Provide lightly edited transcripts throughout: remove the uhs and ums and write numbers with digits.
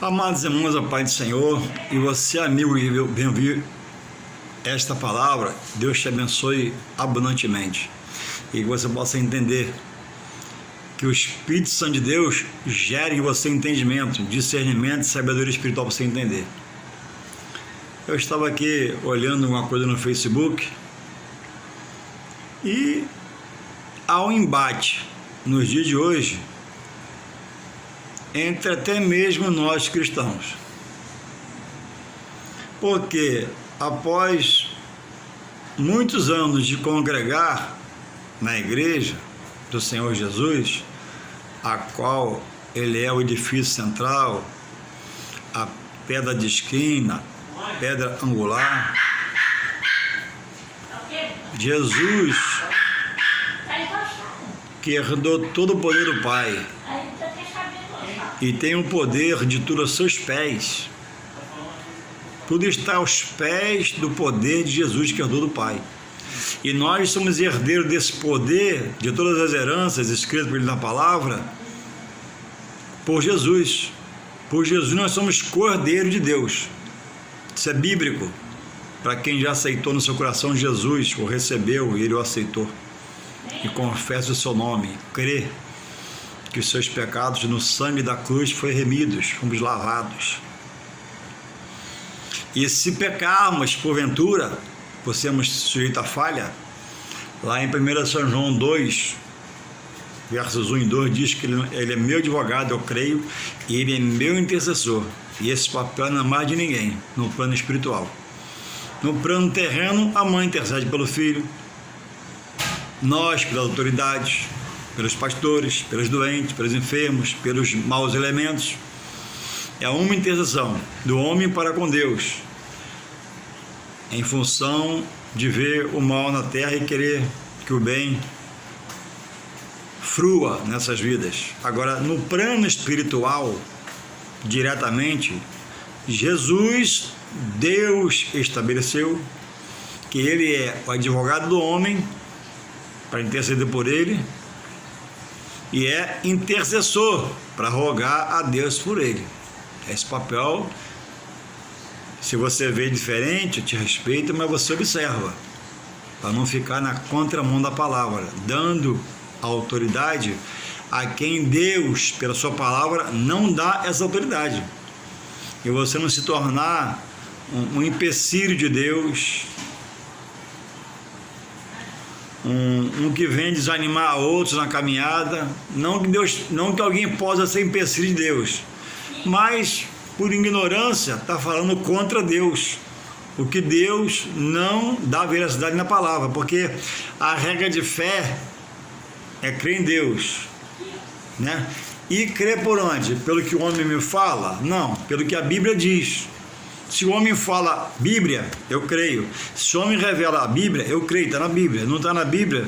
Amados irmãos, a paz do Senhor, e você, amigo, que vem ouvir esta palavra, Deus te abençoe abundantemente e que você possa entender que o Espírito Santo de Deus gere em você entendimento, discernimento e sabedoria espiritual para você entender. Eu estava aqui olhando uma coisa no Facebook e há um embate nos dias de hoje entre até mesmo nós cristãos, porque após muitos anos de congregar na igreja do Senhor Jesus, a qual ele é o edifício central, a pedra de esquina, pedra angular, Jesus, que herdou todo o poder do Pai e tem o poder de tudo aos seus pés. Tudo está aos pés do poder de Jesus que herdou do Pai. E nós somos herdeiros desse poder, de todas as heranças escritas por Ele na palavra, por Jesus. Por Jesus nós somos cordeiros de Deus. Isso é bíblico. Para quem já aceitou no seu coração Jesus, o recebeu e Ele o aceitou. E confessa o seu nome, crê que os seus pecados no sangue da cruz foram remidos, fomos lavados. E se pecarmos, porventura, por sermos sujeitos à falha, lá em 1 São João 2, versos 1 e 2, diz que ele é meu advogado, eu creio, e ele é meu intercessor. E esse papel não é mais de ninguém, no plano espiritual. No plano terreno, a mãe intercede pelo filho, nós pelas autoridades, pelos pastores, pelos doentes, pelos enfermos, pelos maus elementos. É uma intercessão do homem para com Deus, em função de ver o mal na terra e querer que o bem frua nessas vidas. Agora, no plano espiritual, diretamente, Jesus, Deus estabeleceu que Ele é o advogado do homem para interceder por ele e é intercessor para rogar a Deus por ele. Esse papel, se você vê diferente, eu te respeito, mas você observa, para não ficar na contramão da palavra, dando autoridade a quem Deus, pela sua palavra, não dá essa autoridade. E você não se tornar um empecilho de Deus, um que vem desanimar a outros na caminhada. Não que alguém possa ser empecilho de Deus, mas por ignorância está falando contra Deus, o que Deus não dá veracidade na palavra, porque a regra de fé é crer em Deus, né? E crer por onde? Pelo que o homem me fala? Não, pelo que a Bíblia diz. Se o homem fala Bíblia, eu creio. Se o homem revela a Bíblia, eu creio, está na Bíblia. Não está na Bíblia?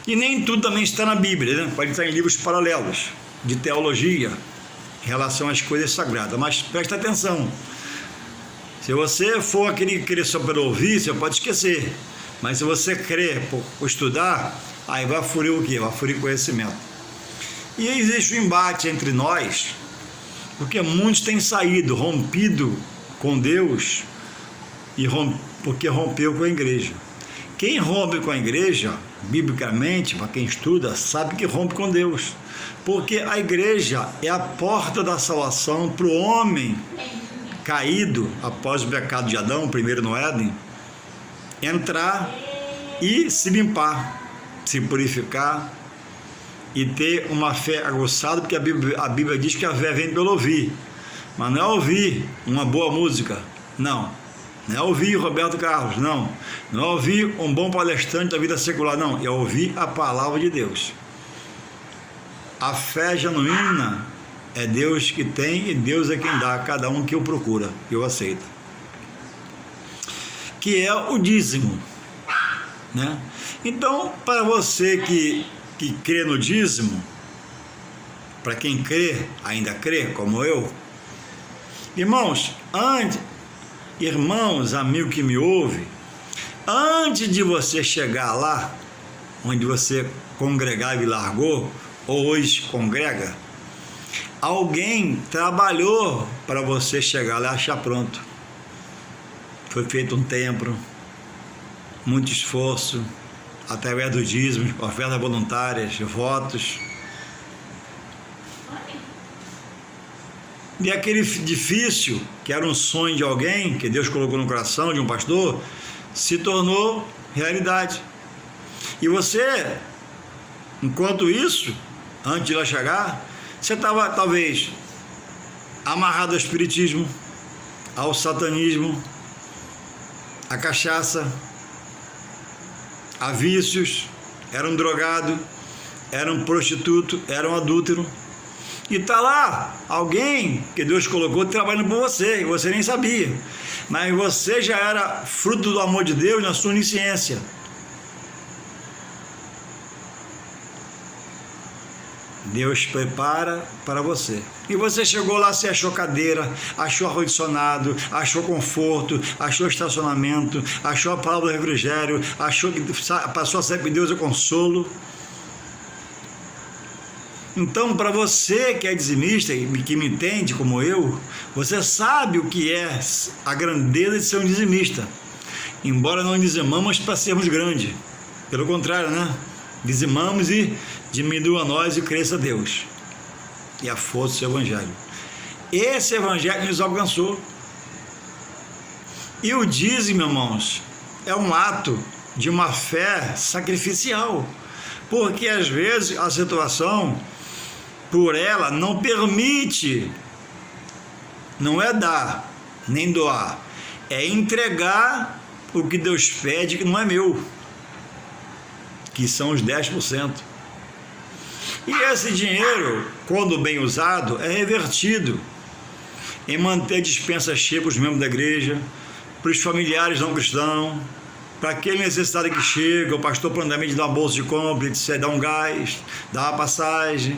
E nem tudo também está na Bíblia, né? Pode estar em livros paralelos de teologia em relação às coisas sagradas. Mas presta atenção. Se você for aquele que crê só pelo ouvir, você pode esquecer. Mas se você crer por estudar, aí vai afurir o quê? Vai afurir conhecimento. E existe um embate entre nós, porque muitos têm saído, rompido com Deus, porque rompeu com a igreja. Quem rompe com a igreja, biblicamente, para quem estuda, sabe que rompe com Deus, porque a igreja é a porta da salvação para o homem caído após o pecado de Adão, primeiro no Éden, entrar e se limpar, se purificar e ter uma fé aguçada, porque a Bíblia diz que a fé vem pelo ouvir, mas não é ouvir uma boa música, não é ouvir Roberto Carlos, não é ouvir um bom palestrante da vida secular, não, é ouvir a palavra de Deus. A fé genuína é Deus que tem e Deus é quem dá a cada um que o procura, que o aceita, que é o dízimo, né? Então, para você que crê no dízimo, para quem crê, ainda crê, como eu, irmãos, amigo que me ouve, antes de você chegar lá, onde você congregava e largou, ou hoje congrega, Alguém trabalhou para você chegar lá e achar pronto. Foi feito um templo, muito esforço, através do dízimo, ofertas voluntárias, votos. E aquele edifício, que era um sonho de alguém, que Deus colocou no coração de um pastor, se tornou realidade. E você, enquanto isso, antes de lá chegar, você estava talvez amarrado ao espiritismo, ao satanismo, à cachaça, a vícios, era um drogado, era um prostituto, era um adúltero. E está lá alguém que Deus colocou trabalhando por você, e você nem sabia. Mas você já era fruto do amor de Deus na sua onisciência. Deus prepara para você. E você chegou lá, você achou cadeira, achou ar-condicionado, achou conforto, achou estacionamento, achou a palavra do refrigério, achou que passou a ser que Deus é consolo. Então, para você que é dizimista e que me entende como eu, você sabe o que é a grandeza de ser um dizimista. Embora não dizimamos para sermos grandes. Pelo contrário, né? Dizimamos e diminua a nós e cresça a Deus. E a força do Evangelho. Esse Evangelho nos alcançou. E o dízimo, irmãos, é um ato de uma fé sacrificial. Porque às vezes a situação, por ela, não permite, não é dar, nem doar, é entregar o que Deus pede que não é meu, que são os 10%. E esse dinheiro, quando bem usado, é revertido em manter dispensa cheia para os membros da igreja, para os familiares não cristãos, para aquele necessitado que chega, o pastor prontamente dá uma bolsa de compra, dá um gás, dá uma passagem.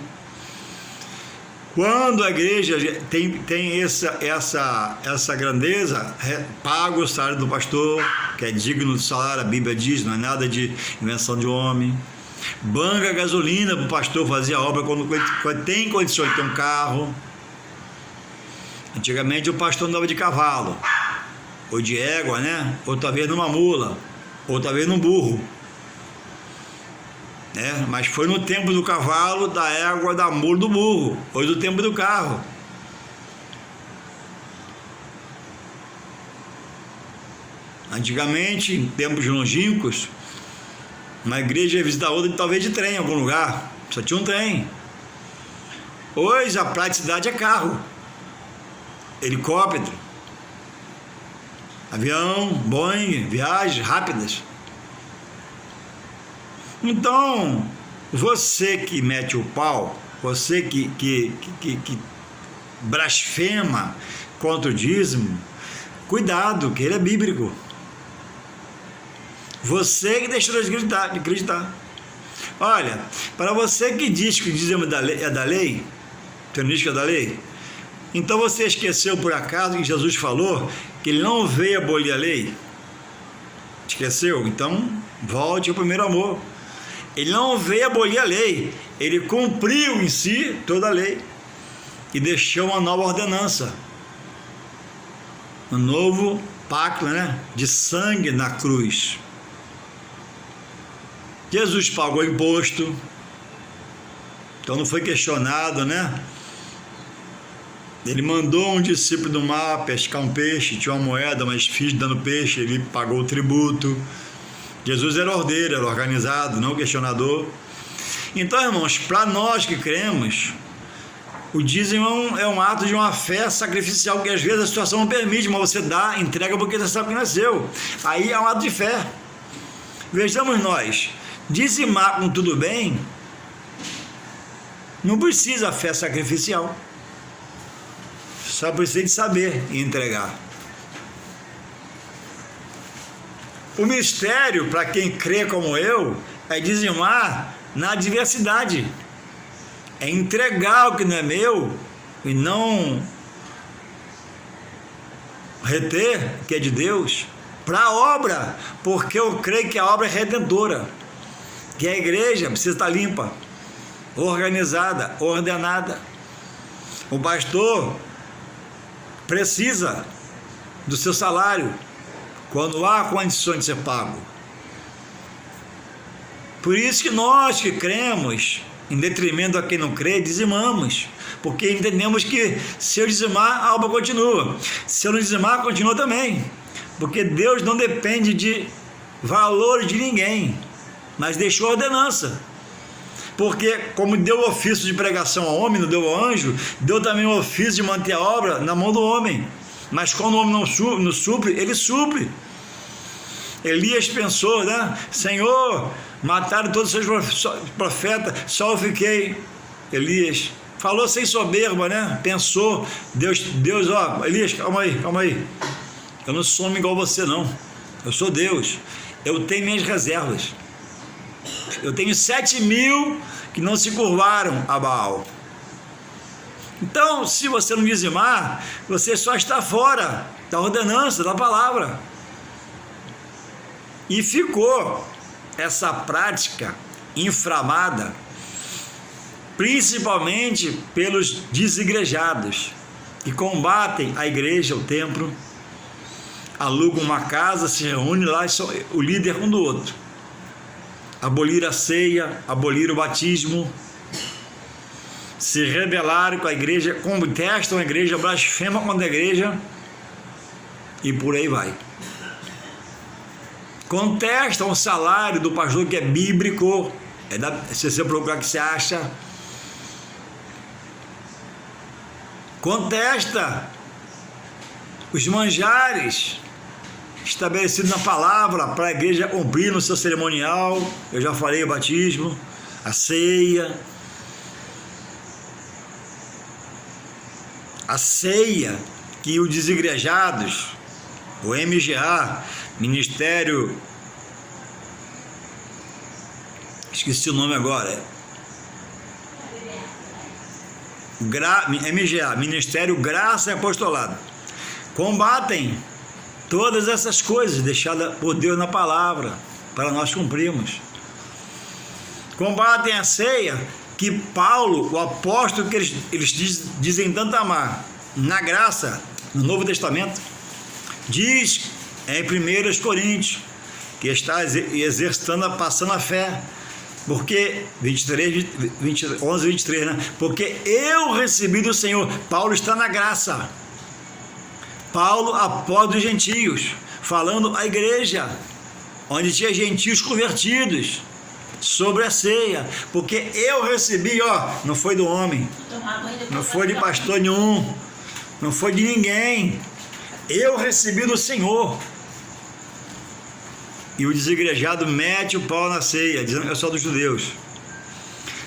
Quando a igreja tem essa grandeza, paga o salário do pastor, que é digno do salário, a Bíblia diz, não é nada de invenção de homem. Banca gasolina para o pastor fazer a obra quando tem condições de ter um carro. Antigamente o pastor andava de cavalo, ou de égua, né? Ou talvez numa mula, ou talvez num burro. Mas foi no tempo do cavalo, da égua, da mula, do burro, hoje do tempo do carro. Antigamente, em tempos longínquos, uma igreja ia visitar outra talvez de trem em algum lugar, só tinha um trem. Hoje a praticidade é carro, helicóptero, avião, Boeing, viagens rápidas. Então, você que mete o pau, você que blasfema contra o dízimo, cuidado, que ele é bíblico. Você que deixou de acreditar. Olha, para você que diz que o dízimo é da lei, teorística da lei, então você esqueceu por acaso que Jesus falou que ele não veio abolir a lei? Esqueceu? Então, volte ao primeiro amor. Ele não veio abolir a lei, ele cumpriu em si toda a lei e deixou uma nova ordenança, um novo pacto, de sangue na cruz. Jesus pagou imposto, então não foi questionado, Ele mandou um discípulo do mar pescar um peixe, tinha uma moeda, mas fiz dando peixe, ele pagou o tributo. Jesus era ordeiro, era organizado, não questionador. Então, irmãos, para nós que cremos, o dízimo é um ato de uma fé sacrificial, que às vezes a situação não permite, mas você dá, entrega porque você sabe que nasceu. Aí é um ato de fé. Vejamos nós, dizimar com tudo bem, não precisa fé sacrificial. Só precisa de saber e entregar. O mistério, para quem crê como eu, é dizimar na adversidade. É entregar o que não é meu e não reter o que é de Deus para a obra, porque eu creio que a obra é redentora, que a igreja precisa estar limpa, organizada, ordenada. O pastor precisa do seu salário quando há condições de ser pago. Por isso que nós que cremos, em detrimento a quem não crê, dizimamos, porque entendemos que se eu dizimar, a obra continua, se eu não dizimar, continua também, porque Deus não depende de valores de ninguém, mas deixou a ordenança, porque como deu o ofício de pregação ao homem, não deu ao anjo, deu também o ofício de manter a obra na mão do homem, mas quando o homem não supre, ele supre. Elias pensou, né? Senhor, mataram todos os seus profetas, só eu fiquei. Elias falou sem soberba, né? Pensou, Deus, ó, Elias, calma aí. Eu não sou homem igual você, não. Eu sou Deus. Eu tenho minhas reservas. Eu tenho 7.000 que não se curvaram a Baal. Então, se você não dizimar, você só está fora da ordenança, da palavra. E ficou essa prática inflamada, principalmente pelos desigrejados, que combatem a igreja, o templo, alugam uma casa, se reúnem lá e são o líder um do outro. Abolir a ceia, abolir o batismo, se rebelaram com a igreja, contestam a igreja, blasfemam contra a igreja e por aí vai. Contestam o salário do pastor que é bíblico, se você procurar o que você acha. Contesta os manjares estabelecidos na palavra para a igreja cumprir no seu cerimonial. Eu já falei o batismo, a ceia. A ceia que os desigrejados, o MGA, Ministério, esqueci o nome agora, MGA, Ministério Graça e Apostolado, combatem todas essas coisas deixadas por Deus na palavra, para nós cumprirmos. Combatem a ceia que Paulo, o apóstolo que eles dizem tanto amar, na graça, no Novo Testamento, diz em 1 Coríntios, que está exercitando, passando a fé, porque 11, 23, né? Porque eu recebi do Senhor. Paulo está na graça. Paulo, apóstolo dos gentios, falando à igreja, onde tinha gentios convertidos, sobre a ceia, porque eu recebi, ó, não foi do homem, não foi de pastor nenhum, não foi de ninguém, eu recebi do Senhor. E o desigrejado mete o pau na ceia, dizendo que é só dos judeus.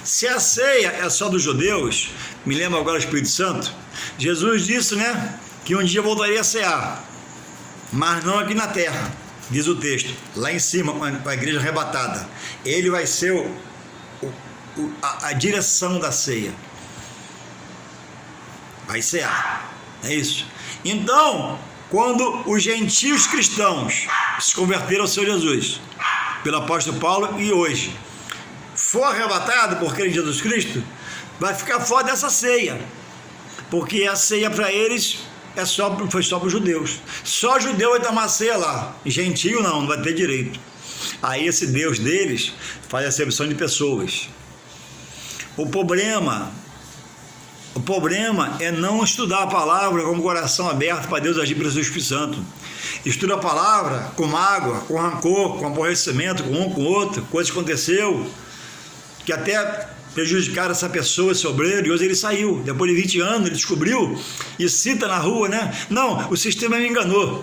Se a ceia é só dos judeus, me lembra agora o Espírito Santo, Jesus disse, né, que um dia voltaria a cear, mas não aqui na terra, diz o texto, lá em cima, com a igreja arrebatada. Ele vai ser a direção da ceia, vai cear, é isso. Então, quando os gentios cristãos se converteram ao Senhor Jesus, pelo apóstolo Paulo, e hoje for arrebatado por crer em Jesus Cristo, vai ficar fora dessa ceia, porque a ceia para eles foi só para os judeus. Só judeu vai tomar ceia lá, gentio não vai ter direito. Aí esse Deus deles faz acepção de pessoas. O problema é não estudar a palavra com o coração aberto para Deus agir pelo seu Espírito Santo. Estuda a palavra com mágoa, com rancor, com aborrecimento, com um, com o outro, coisa que aconteceu, que até prejudicaram essa pessoa, esse obreiro, e hoje ele saiu. Depois de 20 anos, ele descobriu e cita na rua, né? Não, o sistema me enganou.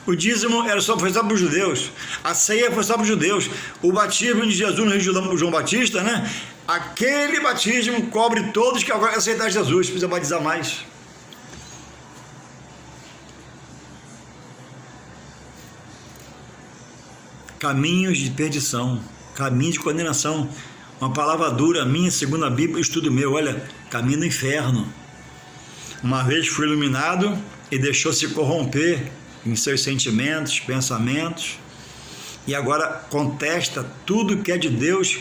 O dízimo foi só para os judeus, a ceia foi só para os judeus, o batismo de Jesus no Rio de João Batista, né? Aquele batismo cobre todos que agora aceitar Jesus, precisa batizar mais. Caminhos de perdição, caminho de condenação, uma palavra dura minha, segundo a Bíblia, estudo meu, olha, caminho do inferno. Uma vez foi iluminado e deixou-se corromper em seus sentimentos, pensamentos, e agora contesta tudo que é de Deus,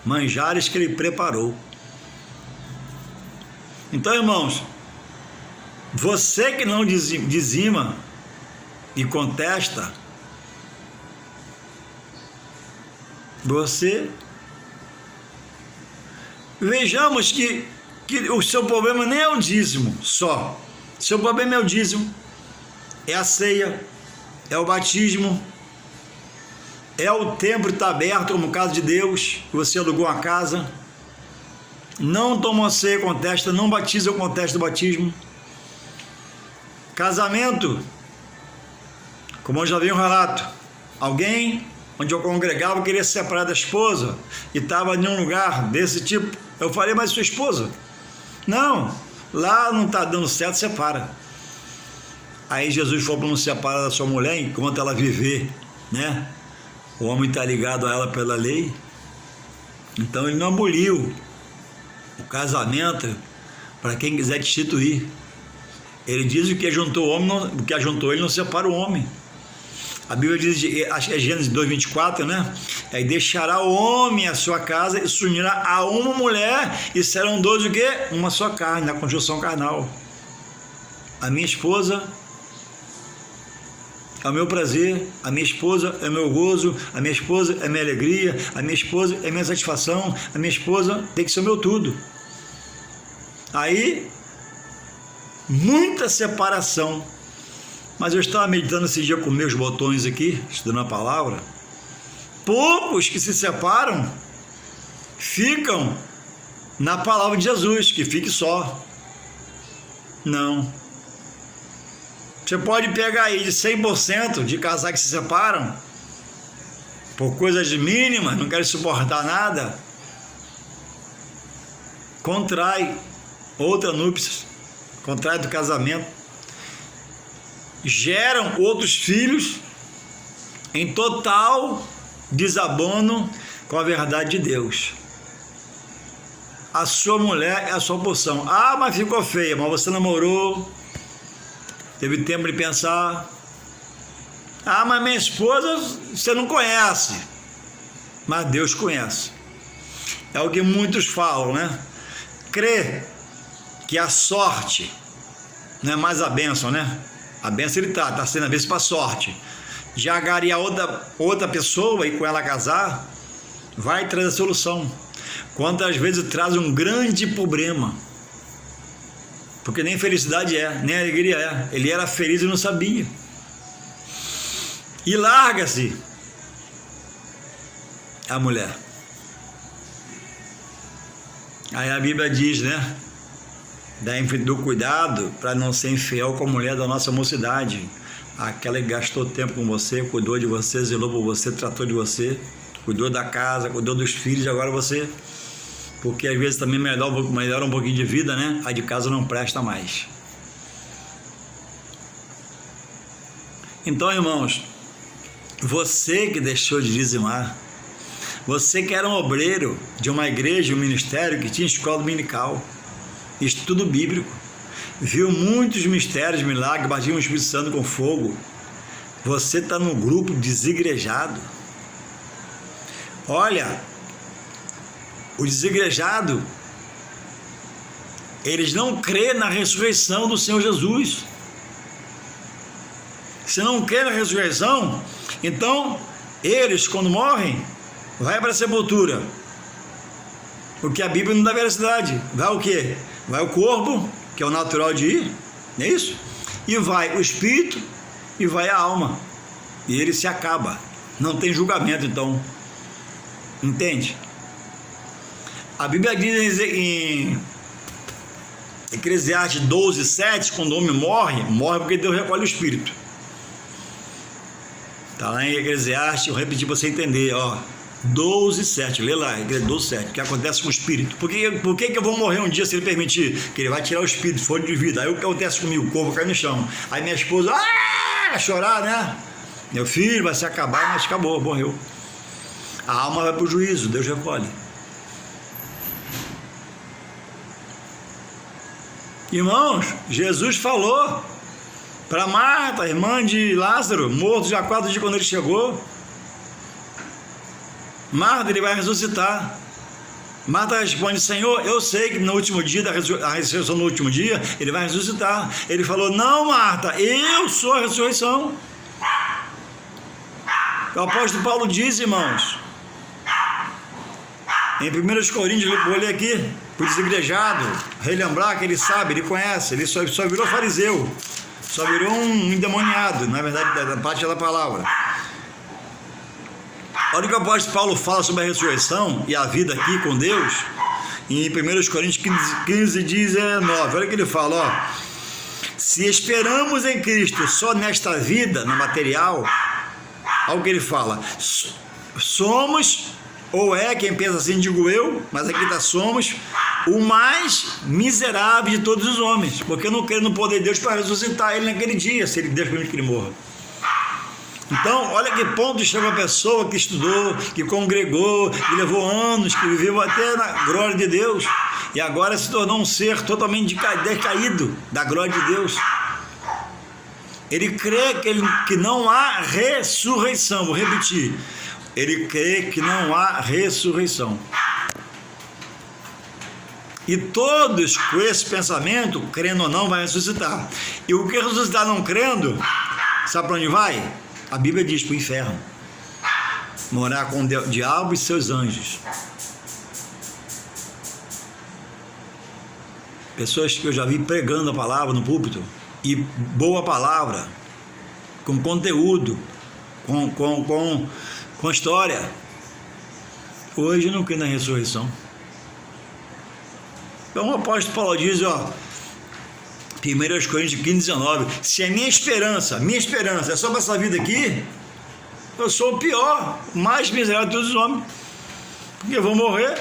manjares que ele preparou. Então, irmãos, você que não dizima e contesta, você, vejamos que o seu problema nem é o dízimo só, seu problema é o dízimo, é a ceia, é o batismo, é o templo que está aberto como casa de Deus, que você alugou uma casa, não toma ceia, contesta, não batiza, contesta o batismo. Casamento, como eu já vi um relato, alguém onde eu congregava queria se separar da esposa e estava em um lugar desse tipo. Eu falei, mas sua esposa? Não, lá não está dando certo, separa. Aí Jesus falou para não separar da sua mulher enquanto ela viver, né? O homem está ligado a ela pela lei, então ele não aboliu o casamento para quem quiser destituir. Ele diz que juntou o homem, o que ajuntou ele não separa o homem. A Bíblia diz, acho que é Gênesis 2:24, né? Aí deixará o homem a sua casa e se unirá a uma mulher e serão dois o quê? Uma só carne, na conjunção carnal. A minha esposa é o meu prazer, a minha esposa é o meu gozo, a minha esposa é a minha alegria, a minha esposa é a minha satisfação, a minha esposa tem que ser o meu tudo. Aí, muita separação. Mas eu estava meditando esse dia com meus botões aqui, estudando a palavra. Poucos que se separam ficam na palavra de Jesus, que fique só. Não. Você pode pegar aí de 100% de casais que se separam por coisas mínimas, não querem suportar nada, contrai outra núpcias, contrai do casamento, geram outros filhos em total desabono com a verdade de Deus. A sua mulher é a sua porção. Ah, mas ficou feia, mas você namorou, teve tempo de pensar. Ah, mas minha esposa você não conhece, mas Deus conhece. É o que muitos falam, né? Crê que a sorte não é mais a bênção, né? A bênção ele está sendo a bênção para a sorte. Já agariar outra pessoa e com ela casar, vai trazer a solução. Quantas vezes traz um grande problema, porque nem felicidade é, nem alegria é. Ele era feliz e não sabia. E larga-se a mulher. Aí a Bíblia diz, né? Do cuidado para não ser infiel com a mulher da nossa mocidade. Aquela que gastou tempo com você, cuidou de você, zelou por você, tratou de você, cuidou da casa, cuidou dos filhos, agora você... Porque às vezes também melhora um pouquinho de vida, né? A de casa não presta mais. Então, irmãos, você que deixou de dizimar, você que era um obreiro de uma igreja, um ministério que tinha escola dominical, estudo bíblico, viu muitos mistérios, milagres, batismo do Espírito Santo com fogo, você está no grupo desigrejado. Olha, o desigrejado, eles não crêem na ressurreição do Senhor Jesus. Se não crê na ressurreição, então eles, quando morrem, vai para a sepultura. Porque a Bíblia não dá veracidade. Vai o quê? Vai o corpo, que é o natural de ir, não é isso? E vai o espírito e vai a alma. E ele se acaba. Não tem julgamento, então. Entende? A Bíblia diz em Eclesiastes 12:7, quando o homem morre porque Deus recolhe o espírito. Está lá em Eclesiastes, eu repeti para você entender, ó. 12:7, lê lá, 12:7, o que acontece com o espírito? Por que eu vou morrer um dia se ele permitir? Que ele vai tirar o espírito, fôlego de vida. Aí o que acontece comigo? O corpo cai no chão. Aí minha esposa, vai chorar, né? Meu filho vai se acabar, mas acabou, morreu. A alma vai para o juízo, Deus recolhe. Irmãos, Jesus falou para Marta, irmã de Lázaro, morto já 4 dias quando ele chegou. Marta, ele vai ressuscitar. Marta responde: Senhor, eu sei que no último dia, a ressurreição no último dia, ele vai ressuscitar. Ele falou: não, Marta, eu sou a ressurreição. O apóstolo Paulo diz, irmãos, em 1 Coríntios, vou ler aqui, para o desigrejado relembrar que ele sabe, ele conhece, ele só virou fariseu, só virou um endemoniado, na verdade, da parte da palavra. Olha o que o apóstolo Paulo fala sobre a ressurreição e a vida aqui com Deus, em 1 Coríntios 15, 19. Olha o que ele fala, ó. Se esperamos em Cristo só nesta vida, na material, olha o que ele fala. Somos, ou é, quem pensa assim, digo eu, mas aqui está somos, o mais miserável de todos os homens, porque eu não creio no poder de Deus para ressuscitar ele naquele dia, se ele Deus permite que ele morra. Então, olha que ponto chega uma pessoa que estudou, que congregou, que levou anos, que viveu até na glória de Deus, e agora se tornou um ser totalmente decaído da glória de Deus. Ele crê que não há ressurreição, vou repetir, ele crê que não há ressurreição. E todos com esse pensamento, crendo ou não, vai ressuscitar. E o que ressuscitar não crendo, sabe para onde vai? A Bíblia diz: para o inferno, morar com o diabo e seus anjos. Pessoas que eu já vi pregando a palavra no púlpito, e boa palavra, com conteúdo, com história, hoje não crê na ressurreição. Então o apóstolo Paulo diz, ó, 1 Coríntios 15, 19, se a minha esperança é só para essa vida aqui, eu sou o pior, o mais miserável de todos os homens, porque eu vou morrer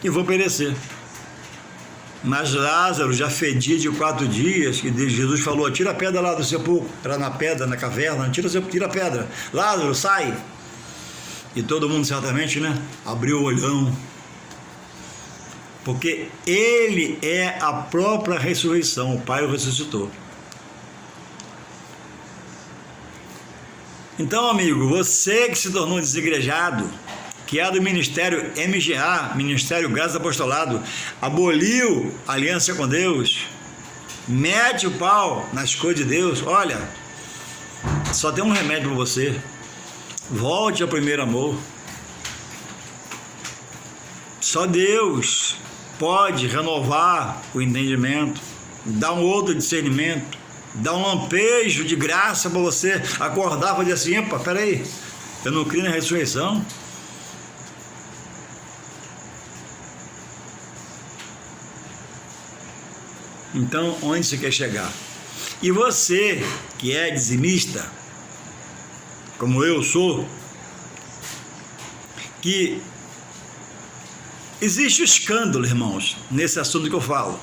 e vou perecer. Mas Lázaro já fedia de 4 dias, que Jesus falou: tira a pedra lá do sepulcro, era na pedra, na caverna, tira a pedra, Lázaro, sai. E todo mundo certamente, né, abriu o olhão, porque ele é a própria ressurreição, o Pai o ressuscitou. Então, amigo, você que se tornou desigrejado, que é do Ministério MGA, Ministério Graça Apostolado, aboliu a aliança com Deus, mete o pau nas coisas de Deus, olha, só tem um remédio para você: volte ao primeiro amor. Só Deus pode renovar o entendimento, dar um outro discernimento, dar um lampejo de graça para você acordar e fazer assim: opa, peraí, eu não creio na ressurreição. Então, onde você quer chegar? E você que é dizimista, como eu sou, que existe escândalo, irmãos, nesse assunto que eu falo.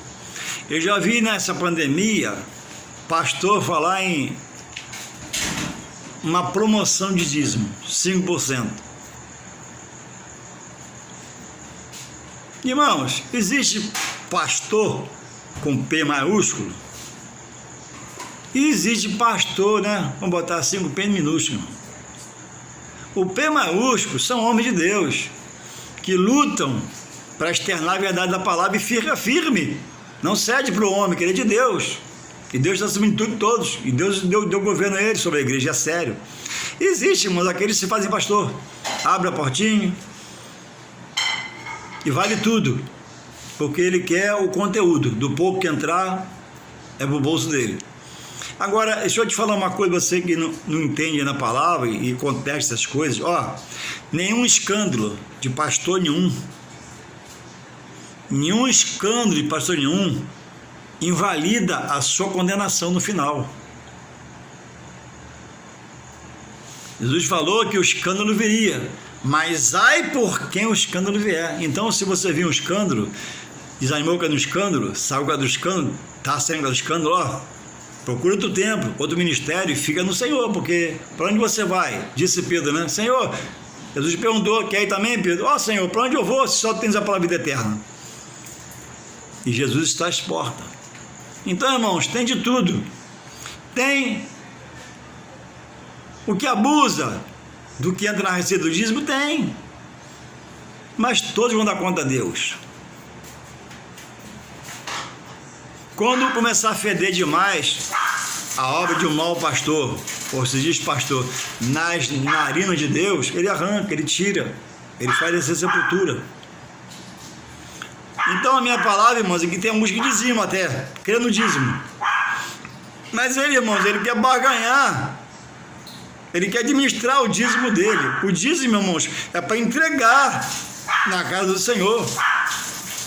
Eu já vi nessa pandemia pastor falar em uma promoção de dízimo, 5%. Irmãos, existe pastor com P maiúsculo e existe pastor, né? Vamos botar 5P minúsculo. O P maiúsculo são homens de Deus que lutam para externar a verdade da palavra e fica firme, não cede para o homem, que ele é de Deus, e Deus está assumindo tudo e todos, e Deus deu governo a ele sobre a igreja, é sério. Existe, irmãos, aqueles que se fazem pastor, abre a portinha e vale tudo, porque ele quer o conteúdo, do pouco que entrar é pro bolso dele. Agora, deixa eu te falar uma coisa, você que não entende na palavra e contesta essas coisas, ó, nenhum escândalo de pastor nenhum escândalo de pastor nenhum invalida a sua condenação no final. Jesus falou que o escândalo viria, mas ai por quem o escândalo vier. Então, se você vir um escândalo, desanimou com o escândalo, saiu com o escândalo, está saindo com o escândalo, ó, procura outro templo, outro ministério e fica no Senhor, porque para onde você vai? Disse Pedro, né? Senhor, Jesus perguntou, quer ir também, Pedro? Ó, Senhor, para onde eu vou se só tens a palavra vida eterna? E Jesus está às portas. Então, irmãos, tem de tudo. Tem o que abusa do que entra na receita do dízimo, tem. mas todos vão dar conta a Deus. Quando começar a feder demais a obra de um mau pastor, ou se diz pastor, nas narinas de Deus, ele arranca, ele tira, ele faz essa sepultura. Então a minha palavra, irmãos, aqui tem alguns que dizimam até, crê no dízimo. Mas ele, irmãos, ele quer barganhar, ele quer administrar o dízimo dele. O dízimo, irmãos, é para entregar na casa do Senhor.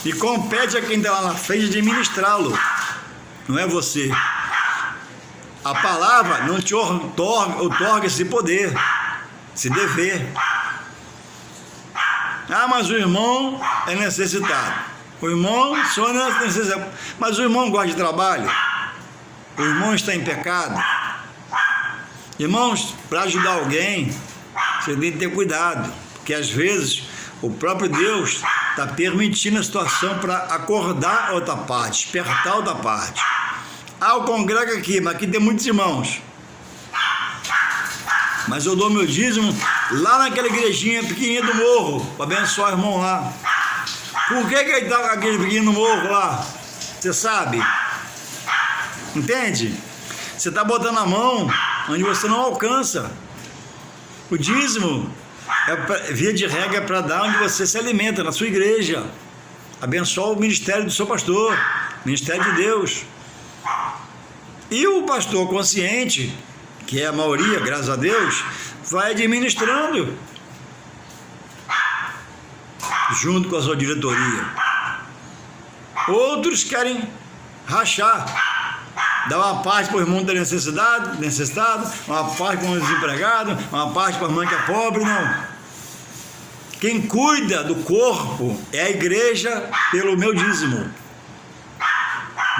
E compete a quem está lá na frente administrá-lo, não é você. A palavra não te outorga esse poder, esse dever. Ah, mas o irmão é necessitado. O irmão só não é necessitado. Mas o irmão gosta de trabalho. O irmão está em pecado. Irmãos, para ajudar alguém, você tem que ter cuidado. Porque às vezes o próprio Deus está permitindo a situação para acordar outra parte, despertar outra parte. Ah, eu congrego aqui, mas aqui tem muitos irmãos. Mas eu dou meu dízimo lá naquela igrejinha pequenininha do morro, para abençoar o irmão lá. Por que ele está com aquele pequeno no morro lá? Você sabe? Entende? Você está botando a mão onde você não alcança. O dízimo, via de regra, é para dar onde você se alimenta, na sua igreja. Abençoar o ministério do seu pastor, ministério de Deus. E o pastor consciente, que é a maioria, graças a Deus, vai administrando junto com a sua diretoria. Outros querem rachar, dar uma parte para o irmão que está necessitado, uma parte para o desempregado, uma parte para a irmã que é pobre. Não. Quem cuida do corpo é a igreja pelo meu dízimo.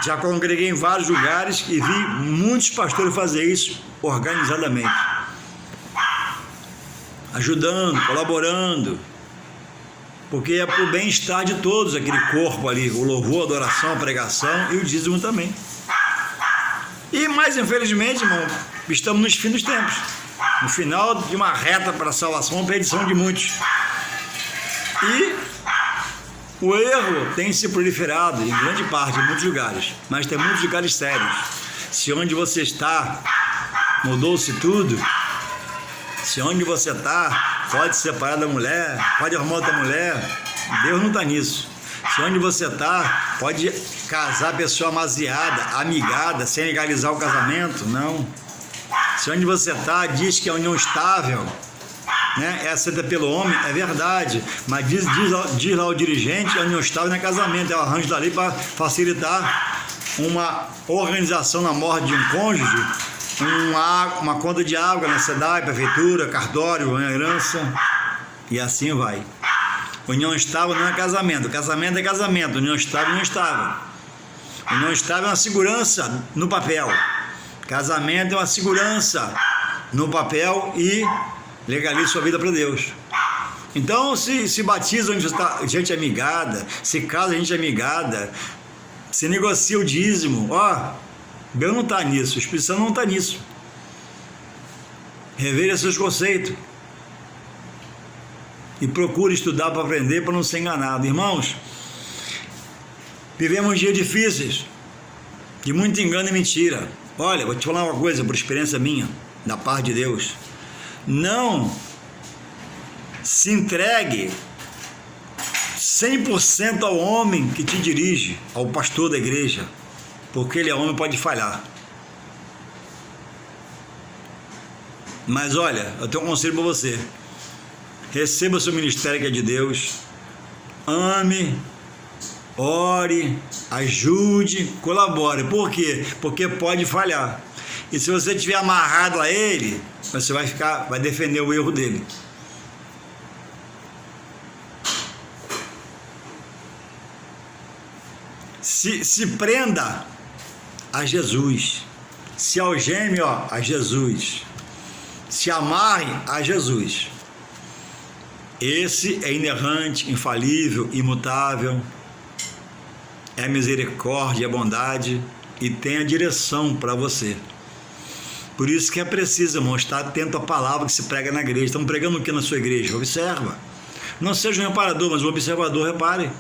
Já congreguei em vários lugares e vi muitos pastores fazer isso organizadamente, ajudando, colaborando, porque é para o bem-estar de todos aquele corpo ali, o louvor, a adoração, a pregação e o dízimo também. E mais infelizmente, irmão, estamos nos fins dos tempos, no final de uma reta para a salvação, a perdição de muitos. E o erro tem se proliferado em grande parte, em muitos lugares, mas tem muitos lugares sérios. Se onde você está mudou-se tudo, se onde você está pode se separar da mulher, pode arrumar outra mulher, Deus não está nisso. Se onde você está pode casar pessoa amaziada, amigada, sem legalizar o casamento, não. Se onde você está diz que é união estável, né, é aceita pelo homem, é verdade, mas diz lá o dirigente, a união estável não é casamento, é o arranjo da lei para facilitar uma organização na morte de um cônjuge, uma conta de água na SEDAI, prefeitura, cartório, herança, e assim vai. União estável não é casamento, casamento é casamento, união estável é união estável. União estável é uma segurança no papel, casamento é uma segurança no papel e legalize sua vida para Deus. Então, se batiza onde está gente amigada, se casa gente amigada, se negocia o dízimo, Deus não está nisso, o Espírito Santo não está nisso. Reveja seus conceitos e procure estudar para aprender, para não ser enganado. Irmãos, vivemos dias difíceis, de muito engano e mentira. Olha, vou te falar uma coisa, por experiência minha, da parte de Deus. Não se entregue 100% ao homem que te dirige, ao pastor da igreja, porque ele é homem e pode falhar. Mas olha, eu tenho um conselho para você: receba o seu ministério que é de Deus, ame, ore, ajude, colabore. Por quê? Porque pode falhar. E se você estiver amarrado a ele, você vai defender o erro dele. Se prenda a Jesus, se algeme a Jesus, se amarre a Jesus. Esse é inerrante, infalível, imutável, é misericórdia, é bondade e tem a direção para você. Por isso que é preciso, irmão, estar atento à palavra que se prega na igreja. Estamos pregando o que na sua igreja? Observa. Não seja um reparador, mas um observador, repare.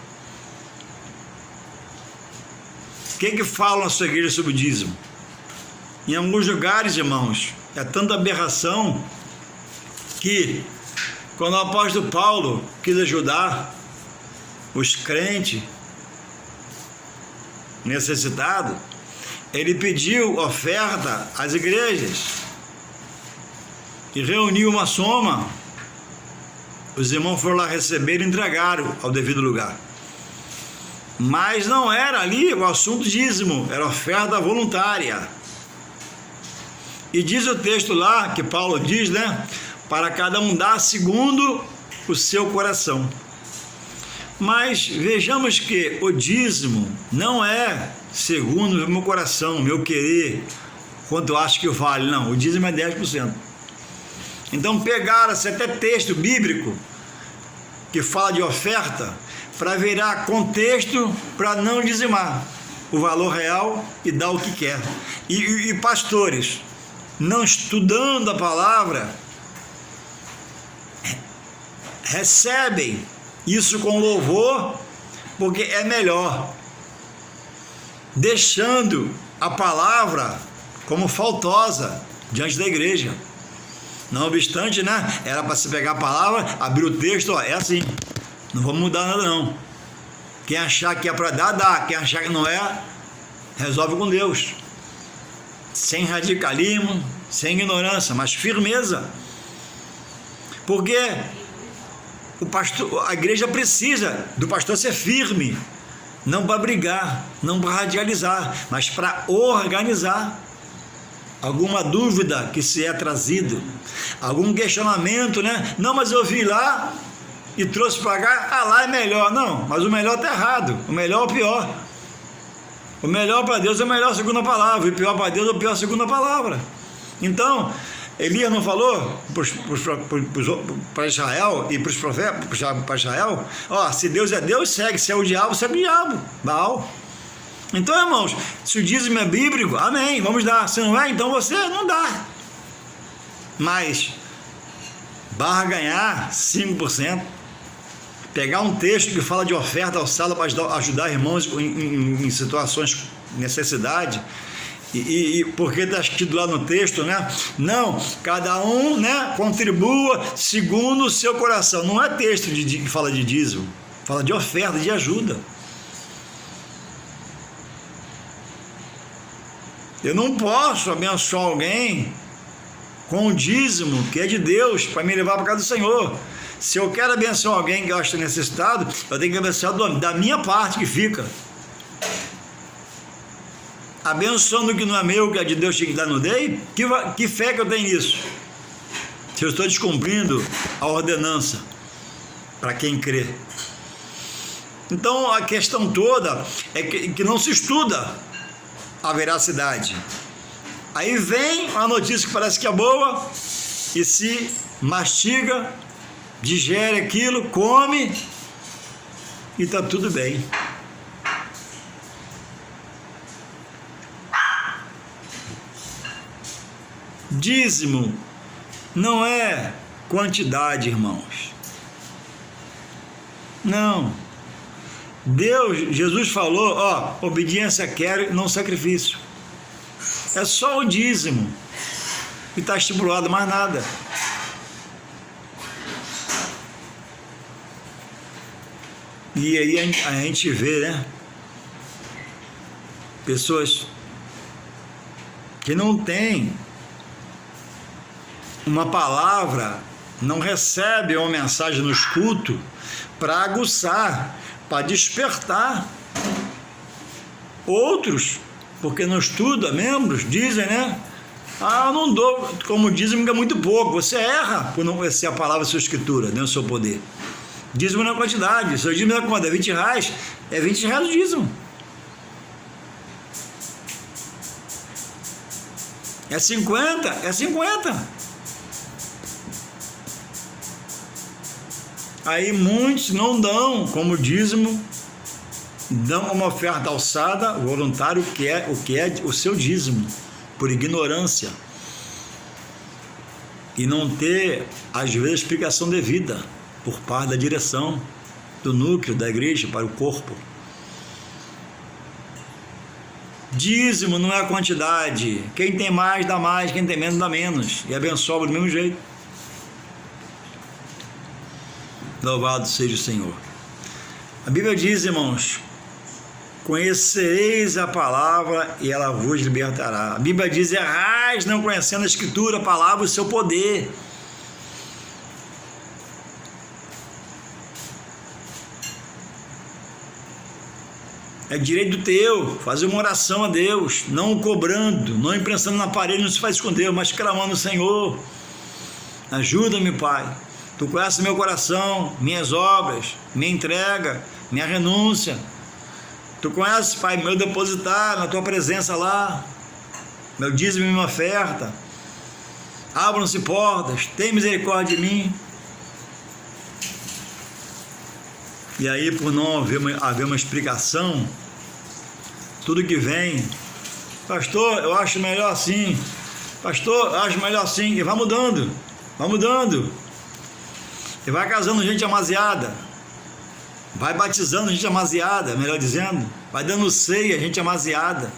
O que fala na sua igreja sobre o dízimo? Em alguns lugares, irmãos, é tanta aberração que, quando o apóstolo Paulo quis ajudar os crentes necessitados, ele pediu oferta às igrejas e reuniu uma soma. Os irmãos foram lá receber e entregaram ao devido lugar. Mas não era ali o assunto dízimo, era oferta voluntária. E diz o texto lá, que Paulo diz, né? Para cada um dar segundo o seu coração. Mas vejamos que o dízimo não é segundo o meu coração, o meu querer, quanto eu acho que vale. Não, o dízimo é 10%. Então pegaram-se até texto bíblico que fala de oferta para virar contexto para não dizimar o valor real e dar o que quer. E pastores, não estudando a palavra, recebem isso com louvor, porque é melhor, deixando a palavra como faltosa diante da igreja. Não obstante, né? Era para se pegar a palavra, abrir o texto, ó, é assim. Não vamos mudar nada, não. Quem achar que é para dar, dá. Quem achar que não é, resolve com Deus. Sem radicalismo, sem ignorância, mas firmeza. Porque o pastor, a igreja precisa do pastor ser firme. Não para brigar, não para radicalizar, mas para organizar. Alguma dúvida que se é trazido, algum questionamento, né? Não, mas eu vi lá e trouxe para cá, lá é melhor. Não, mas o melhor está errado, o melhor é o pior. O melhor para Deus é o melhor segundo a palavra, e o pior para Deus é o pior segundo a palavra. Então, Elias não falou para Israel e para os profetas, para Israel, ó, se Deus é Deus, segue, se é o diabo, segue o diabo, Baal. Então, irmãos, se o dízimo é bíblico, amém, vamos dar. Se não é, então você não dá. Mas, barganhar 5%, pegar um texto que fala de oferta alçada para ajudar irmãos em situações de necessidade, e porque está escrito lá no texto, né? Não, cada um, né, contribua segundo o seu coração. Não é texto que fala de dízimo, fala de oferta, de ajuda. Eu não posso abençoar alguém com o dízimo que é de Deus para me levar para a casa do Senhor. Se eu quero abençoar alguém que eu acho necessitado, eu tenho que abençoar da minha parte que fica. Abençoando o que não é meu, que é de Deus, que ainda não dei, que fé que eu tenho nisso? Se eu estou descumprindo a ordenança para quem crê. Então a questão toda é que não se estuda a veracidade. Aí vem uma notícia que parece que é boa e se mastiga, digere aquilo, come e está tudo bem. Dízimo não é quantidade, irmãos. Não. Jesus falou, ó, obediência quero, não sacrifício. É só o dízimo. E está estipulado mais nada. E aí a gente vê, né? Pessoas que não têm uma palavra, não recebem uma mensagem nos cultos para aguçar, para despertar. Outros, porque não estuda, membros, dizem, né? Eu não dou, como dízimo que é muito pouco. Você erra por não conhecer a palavra, a sua escritura, nem o seu poder. Dízimo não é quantidade. Seu dízimo é quanto? É 20 reais? É 20 reais o dízimo. É 50? É 50. Aí muitos não dão como dízimo, dão uma oferta alçada, voluntário, o que é o seu dízimo, por ignorância. E não ter, às vezes, explicação devida. por parte da direção do núcleo da igreja para o corpo. Dízimo não é a quantidade. Quem tem mais dá mais, quem tem menos dá menos. E abençoa do mesmo jeito. Louvado seja o Senhor. A Bíblia diz, irmãos, conhecereis a palavra e ela vos libertará. A Bíblia diz, errais não conhecendo a Escritura, a palavra, o seu poder. É direito teu, fazer uma oração a Deus, não cobrando, não imprensando na parede, não se faz com Deus, mas clamando, Senhor, ajuda-me, Pai. Tu conheces meu coração, minhas obras, minha entrega, minha renúncia. Tu conheces, Pai, meu depositar na tua presença lá, meu dízimo e minha oferta. Abram-se portas, tem misericórdia de mim. E aí, por não haver uma explicação, tudo que vem, pastor, eu acho melhor assim, pastor, eu acho melhor assim, e vai mudando, e vai casando gente amaziada, vai batizando gente amaziada, melhor dizendo, vai dando ceia gente amaziada.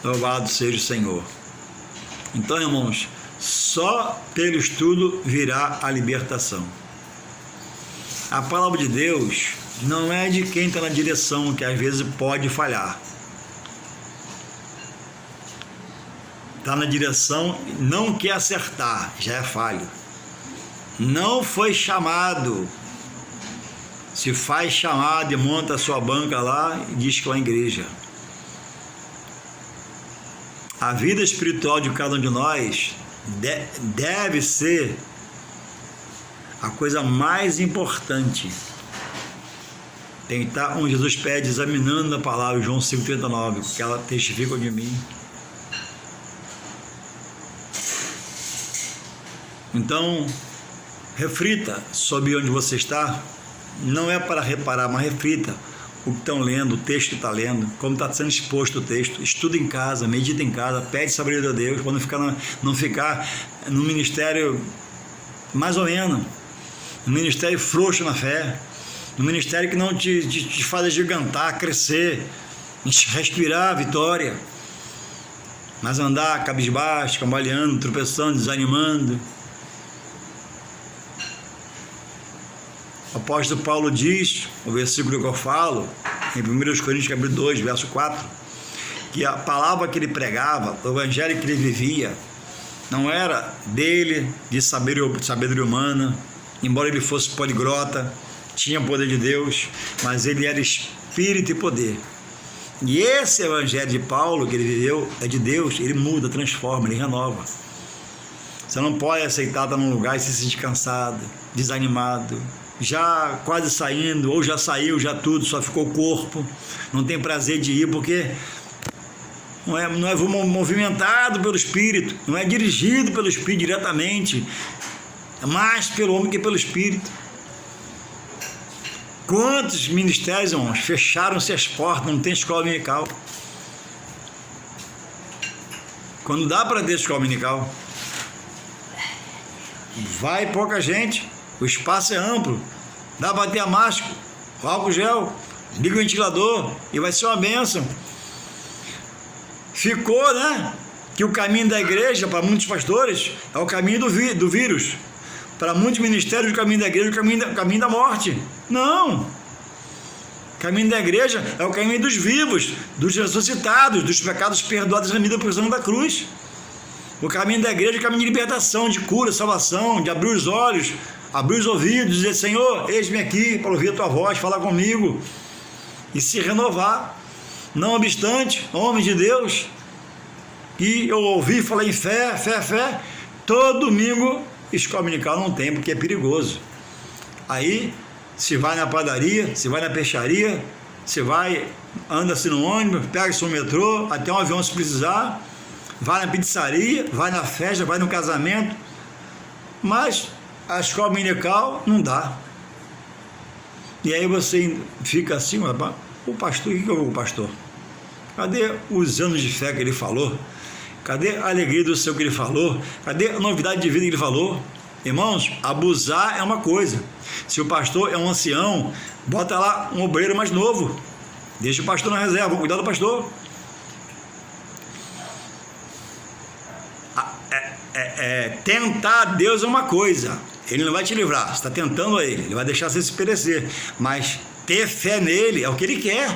Louvado seja o Senhor. Então, irmãos, só pelo estudo virá a libertação. A palavra de Deus não é de quem está na direção, que às vezes pode falhar. Está na direção, não quer acertar, já é falho. Não foi chamado. Se faz chamado e monta a sua banca lá e diz que é uma igreja. A vida espiritual de cada um de nós deve ser a coisa mais importante. Tem que estar onde Jesus pede, examinando a palavra, João 5,39, porque ela testifica de mim. Então, reflita sobre onde você está. Não é para reparar, mas reflita o que estão lendo, o texto que está lendo, como está sendo exposto o texto. Estuda em casa, medita em casa, pede sabedoria a Deus, para não ficar no ministério mais ou menos, no ministério frouxo na fé, no ministério que não te faz agigantar, crescer, respirar a vitória, mas andar cabisbaixo, cambaleando, tropeçando, desanimando. O apóstolo Paulo diz, o versículo que eu falo, em 1 Coríntios capítulo 2, verso 4, que a palavra que ele pregava, o evangelho que ele vivia, não era dele, de sabedoria humana, embora ele fosse poliglota, tinha poder de Deus, mas ele era espírito e poder. E esse evangelho de Paulo que ele viveu é de Deus, ele muda, transforma, ele renova. Você não pode aceitar estar num lugar e se sentir cansado, desanimado, já quase saindo, ou já saiu, já tudo, só ficou o corpo, não tem prazer de ir, porque não é movimentado pelo Espírito, não é dirigido pelo Espírito diretamente, é mais pelo homem que pelo Espírito. Quantos ministérios, irmãos, fecharam-se as portas, não tem escola dominical? Quando dá para ter escola dominical, vai pouca gente, o espaço é amplo, dá para ter a máscara, o álcool gel, liga o ventilador e vai ser uma bênção. Ficou, né, que o caminho da igreja, para muitos pastores, é o caminho do vírus. Para muitos ministérios, o caminho da igreja é o caminho da morte. Não! O caminho da igreja é o caminho dos vivos, dos ressuscitados, dos pecados perdoados remidos por sangue da cruz. O caminho da igreja é o caminho de libertação, de cura, salvação, de abrir os olhos, abrir os ouvidos, dizer, Senhor, eis-me aqui para ouvir a tua voz, falar comigo e se renovar. Não obstante, homens de Deus, e eu ouvi falar em fé, todo domingo escola dominical não tem, porque é perigoso. Aí, se vai na padaria, se vai na peixaria, se vai, anda-se no ônibus, pega-se no metrô, até um avião se precisar, vai na pizzaria, vai na festa, vai no casamento, mas a escola dominical não dá. E aí você fica assim, o pastor, o que eu vou com o pastor? Cadê os anos de fé que ele falou? Cadê a alegria do Senhor que ele falou? Cadê a novidade de vida que ele falou? Irmãos, abusar é uma coisa. Se o pastor é um ancião, bota lá um obreiro mais novo. Deixa o pastor na reserva, vamos cuidar do pastor. Tentar Deus é uma coisa. Ele não vai te livrar, você está tentando a ele vai deixar você se perecer. Mas ter fé nele é o que ele quer.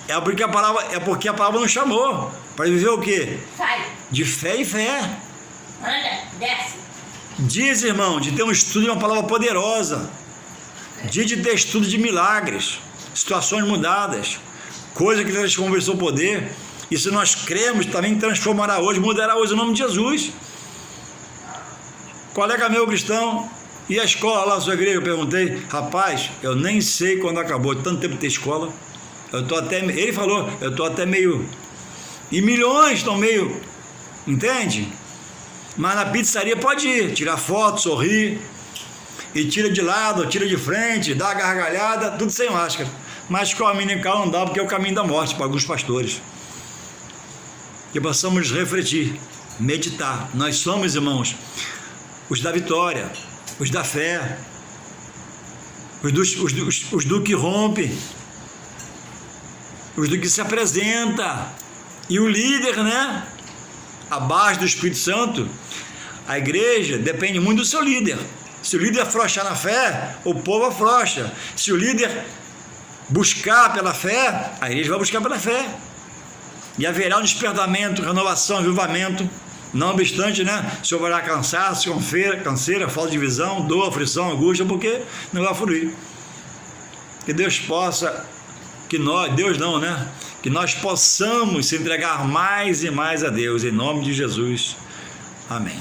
É porque a palavra nos chamou para viver o quê? De fé em fé. Anda, desce. Diz, irmão, de ter um estudo de uma palavra poderosa. Diz de ter estudo de milagres, situações mudadas, coisa que Deus conversou o poder. E se nós cremos, também transformará hoje, mudará hoje o nome de Jesus. Colega meu cristão, e a escola lá na sua igreja? Eu perguntei, rapaz, eu nem sei quando acabou, tanto tempo de ter escola. Ele falou, eu estou até meio, e milhões estão meio, entende? Mas na pizzaria pode ir, tirar foto, sorrir, e tira de lado, tira de frente, dá a gargalhada, tudo sem máscara. Mas escola dominical não dá, porque é o caminho da morte para alguns pastores. Que possamos refletir, meditar. Nós somos, irmãos, os da vitória, os da fé, os do que rompe, os do que se apresenta, e o líder, né? A base do Espírito Santo. A igreja depende muito do seu líder. Se o líder afrouxar na fé, o povo afrouxa. Se o líder buscar pela fé, a igreja vai buscar pela fé. E haverá um despertamento, renovação, avivamento. Não obstante, né? Se houver cansaço, canseira, falta de visão, dor, aflição, angústia, porque não vai fluir. Que Deus possa, que nós possamos se entregar mais e mais a Deus, em nome de Jesus. Amém.